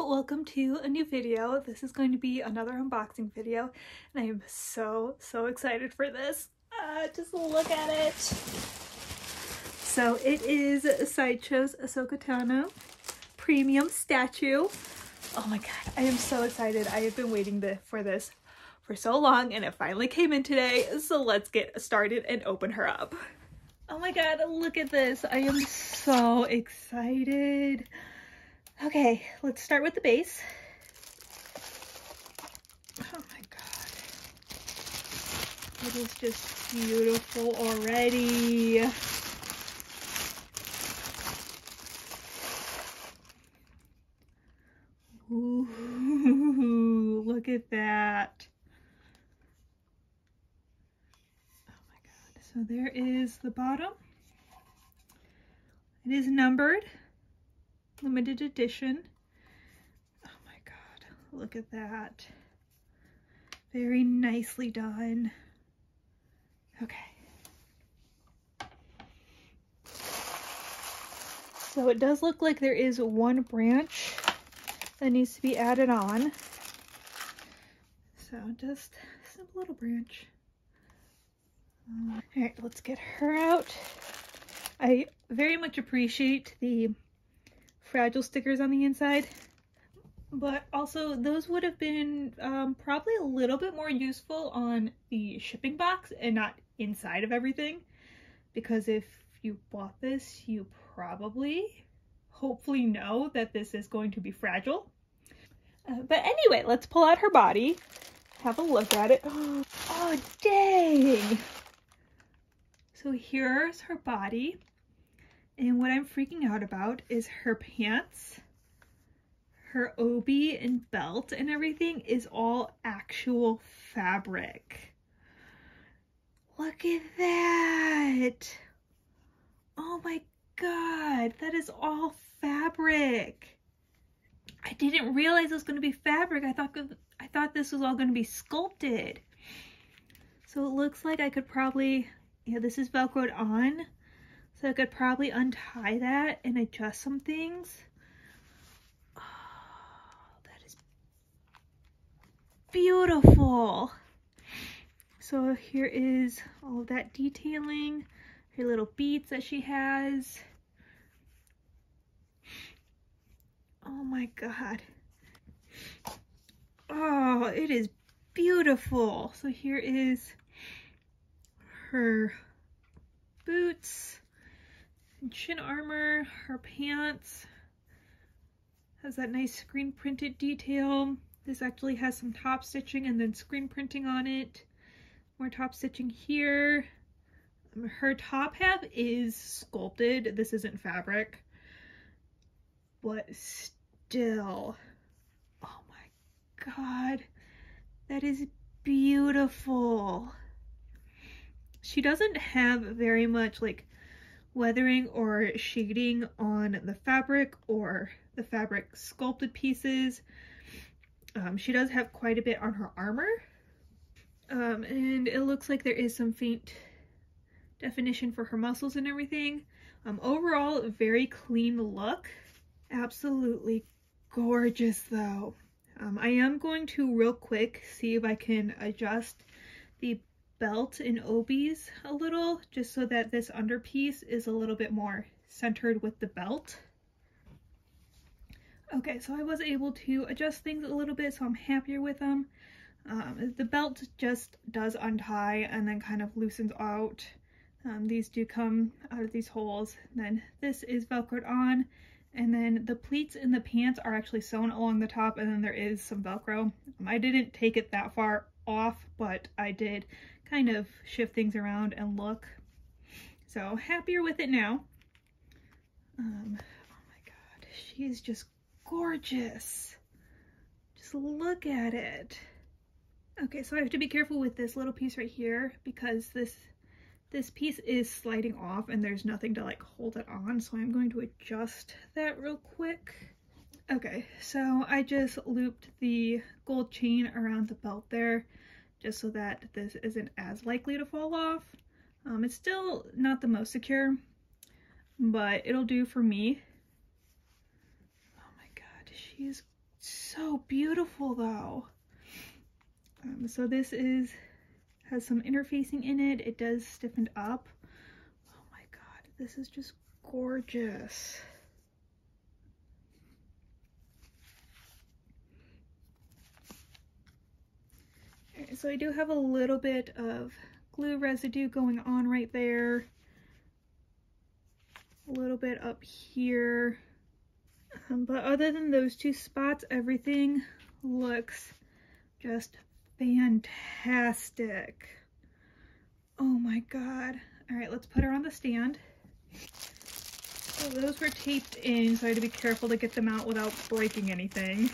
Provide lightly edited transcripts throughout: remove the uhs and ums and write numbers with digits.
welcome to a new video. This is going to be another unboxing video, and I am so excited for this. Just look at it. So it is Sideshow's Ahsoka Tano premium statue. Oh my god, I am so excited. I have been waiting for this for so long, and it finally came in today. So let's get started and open her up. Oh my god, look at this. I am so excited. Okay, let's start with the base. Oh my god. It is just beautiful already. Ooh, look at that. Oh my god. So there is the bottom. It is numbered. Limited edition. Oh my god, look at that. Very nicely done. Okay. So it does look like there is one branch that needs to be added on. So just a simple little branch. Alright, let's get her out. I very much appreciate the fragile stickers on the inside, but also those would have been probably a little bit more useful on the shipping box and not inside of everything, because if you bought this, you probably hopefully know that this is going to be fragile. But anyway, let's pull out her body, have a look at it. Oh dang! So here's her body. And what I'm freaking out about is her pants, her obi and belt and everything is all actual fabric. Look at that. Oh my god, that is all fabric. I didn't realize it was going to be fabric. I thought this was all going to be sculpted. So it looks like I could probably, yeah, this is Velcroed on. So I could probably untie that and adjust some things. Oh, that is beautiful. So here is all of that detailing, her little beads that she has. Oh my god. Oh, it is beautiful. So here is her boots. Chin armor, her pants, has that nice screen printed detail. This actually has some top stitching and then screen printing on it. More top stitching here. Her top half is sculpted. This isn't fabric, but still, oh my god, that is beautiful. She doesn't have very much like weathering or shading on the fabric or the fabric sculpted pieces. She does have quite a bit on her armor, and it looks like there is some faint definition for her muscles and everything. Overall, a very clean look. Absolutely gorgeous though. I am going to real quick see if I can adjust the belt and obies a little, just so that this underpiece is a little bit more centered with the belt. Okay, so I was able to adjust things a little bit, so I'm happier with them. The belt just does untie and then kind of loosens out. These do come out of these holes. Then this is Velcroed on, and then the pleats in the pants are actually sewn along the top, and then there is some Velcro. I didn't take it that far off, but I did kind of shift things around and look. So happier with it now. Oh my god, she is just gorgeous. Just look at it. Okay, so I have to be careful with this little piece right here because this piece is sliding off and there's nothing to like hold it on, so I'm going to adjust that real quick. Okay, so I just looped the gold chain around the belt there, just so that this isn't as likely to fall off. It's still not the most secure, but it'll do for me. Oh my god, she is so beautiful though. So this has some interfacing in it. It does stiffen up. Oh my god, this is just gorgeous. Alright, so I do have a little bit of glue residue going on right there. A little bit up here. But other than those two spots, everything looks just fantastic. Oh my god. Alright, let's put her on the stand. So those were taped in, so I had to be careful to get them out without breaking anything.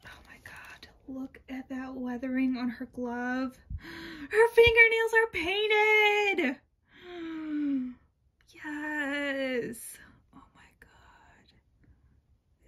Oh my god, look at that weathering on her glove. Her fingernails are painted! Yes! Oh my god.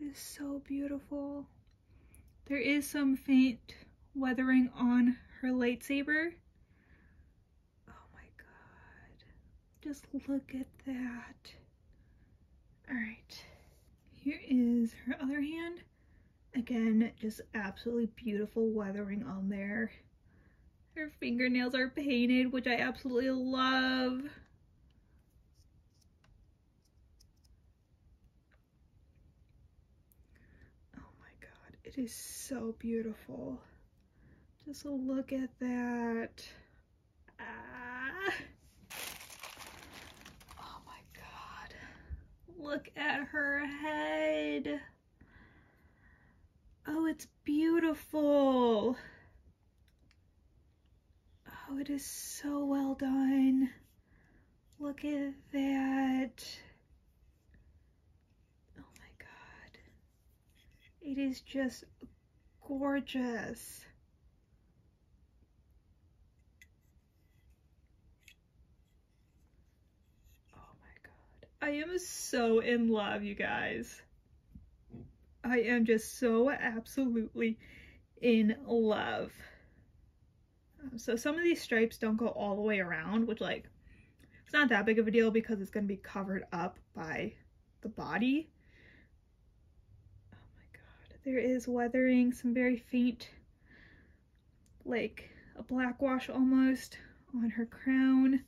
It is so beautiful. There is some faint weathering on her lightsaber. Oh my god. Just look at that. Alright. Here is her other hand. Again, just absolutely beautiful weathering on there. Her fingernails are painted, which I absolutely love. It is so beautiful. Just look at that. Ah. Oh my god. Look at her head. Oh, it's beautiful. Oh, it is so well done. Look at that. It is just gorgeous. Oh my god. I am so in love, you guys. I am just so absolutely in love. So some of these stripes don't go all the way around, which like, it's not that big of a deal because it's going to be covered up by the body. There is weathering, some very faint, like a black wash almost, on her crown.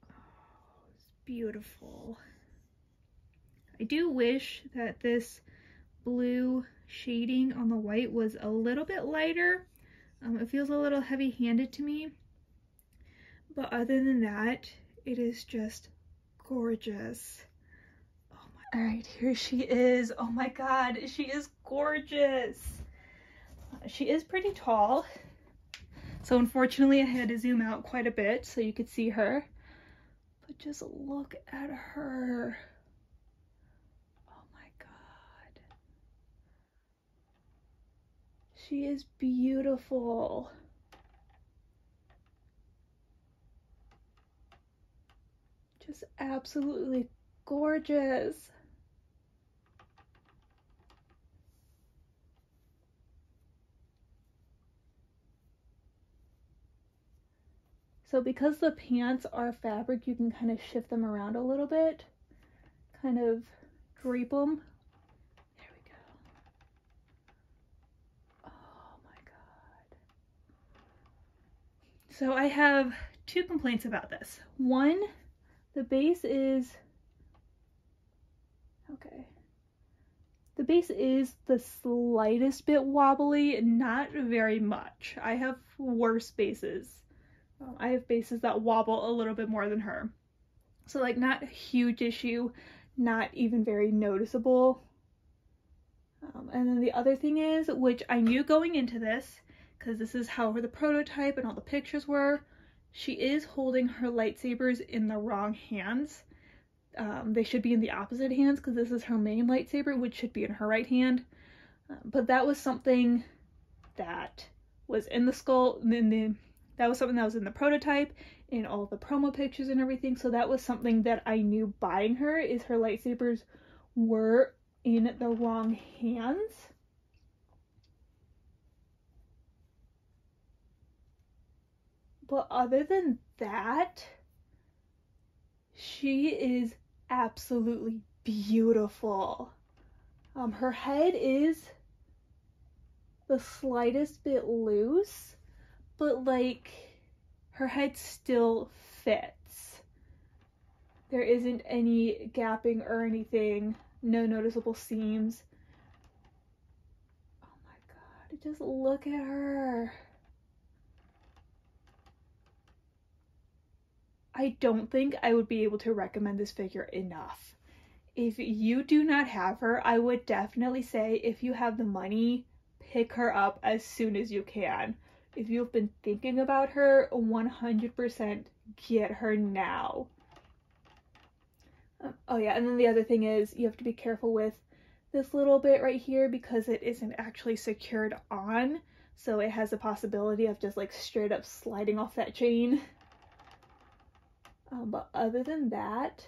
Oh, it's beautiful. I do wish that this blue shading on the white was a little bit lighter. It feels a little heavy-handed to me. But other than that, it is just gorgeous. All right, here she is. Oh my god, she is gorgeous. She is pretty tall. So unfortunately I had to zoom out quite a bit so you could see her. But just look at her. Oh my god. She is beautiful. Just absolutely gorgeous. So because the pants are fabric, you can kind of shift them around a little bit, kind of drape them. There we go. Oh my god. So I have two complaints about this. One, the base is, okay. The base is the slightest bit wobbly, not very much. I have worse bases. I have bases that wobble a little bit more than her. So like not a huge issue, not even very noticeable. And then the other thing is, which I knew going into this, because this is how the prototype and all the pictures were, she is holding her lightsabers in the wrong hands. They should be in the opposite hands because this is her main lightsaber, which should be in her right hand. But that was something that was in the skull, that was something that was in the prototype, in all the promo pictures and everything. So that was something that I knew buying her, is her lightsabers were in the wrong hands. But other than that, she is absolutely beautiful. Her head is the slightest bit loose, but like her head still fits. There isn't any gapping or anything, no noticeable seams. Oh my god, just look at her. I don't think I would be able to recommend this figure enough. If you do not have her, I would definitely say if you have the money, pick her up as soon as you can. If you've been thinking about her, 100% get her now. Oh yeah, and then the other thing is you have to be careful with this little bit right here because it isn't actually secured on, so it has a possibility of just like straight up sliding off that chain. But other than that,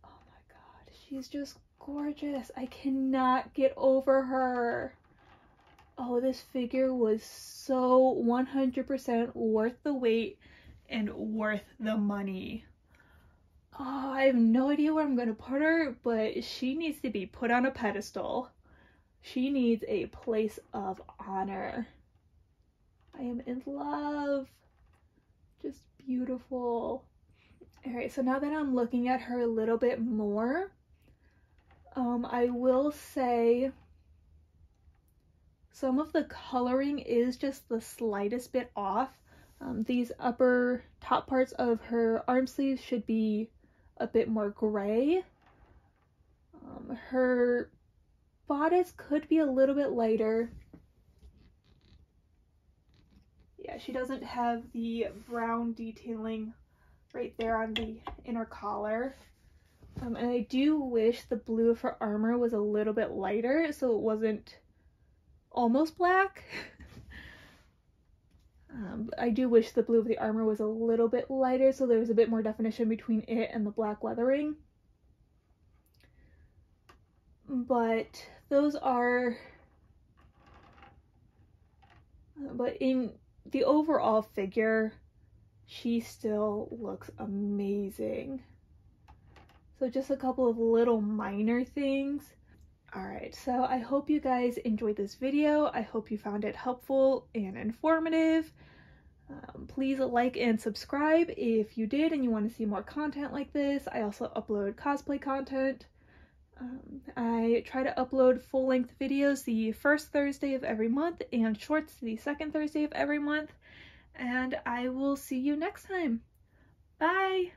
oh my god, she's just gorgeous. I cannot get over her. Oh, this figure was so 100% worth the wait and worth the money. Oh, I have no idea where I'm going to put her, but she needs to be put on a pedestal. She needs a place of honor. I am in love. Just beautiful. Alright, so now that I'm looking at her a little bit more, I will say some of the coloring is just the slightest bit off. These upper top parts of her arm sleeves should be a bit more gray. Her bodice could be a little bit lighter. Yeah, she doesn't have the brown detailing right there on the inner collar. And I do wish the blue of her armor was a little bit lighter so it wasn't almost black. I do wish the blue of the armor was a little bit lighter so there was a bit more definition between it and the black leathering. But those are... But in the overall figure, she still looks amazing. So just a couple of little minor things. Alright, so I hope you guys enjoyed this video. I hope you found it helpful and informative. Please like and subscribe if you did and you want to see more content like this. I also upload cosplay content. I try to upload full-length videos the first Thursday of every month and shorts the second Thursday of every month. And I will see you next time. Bye!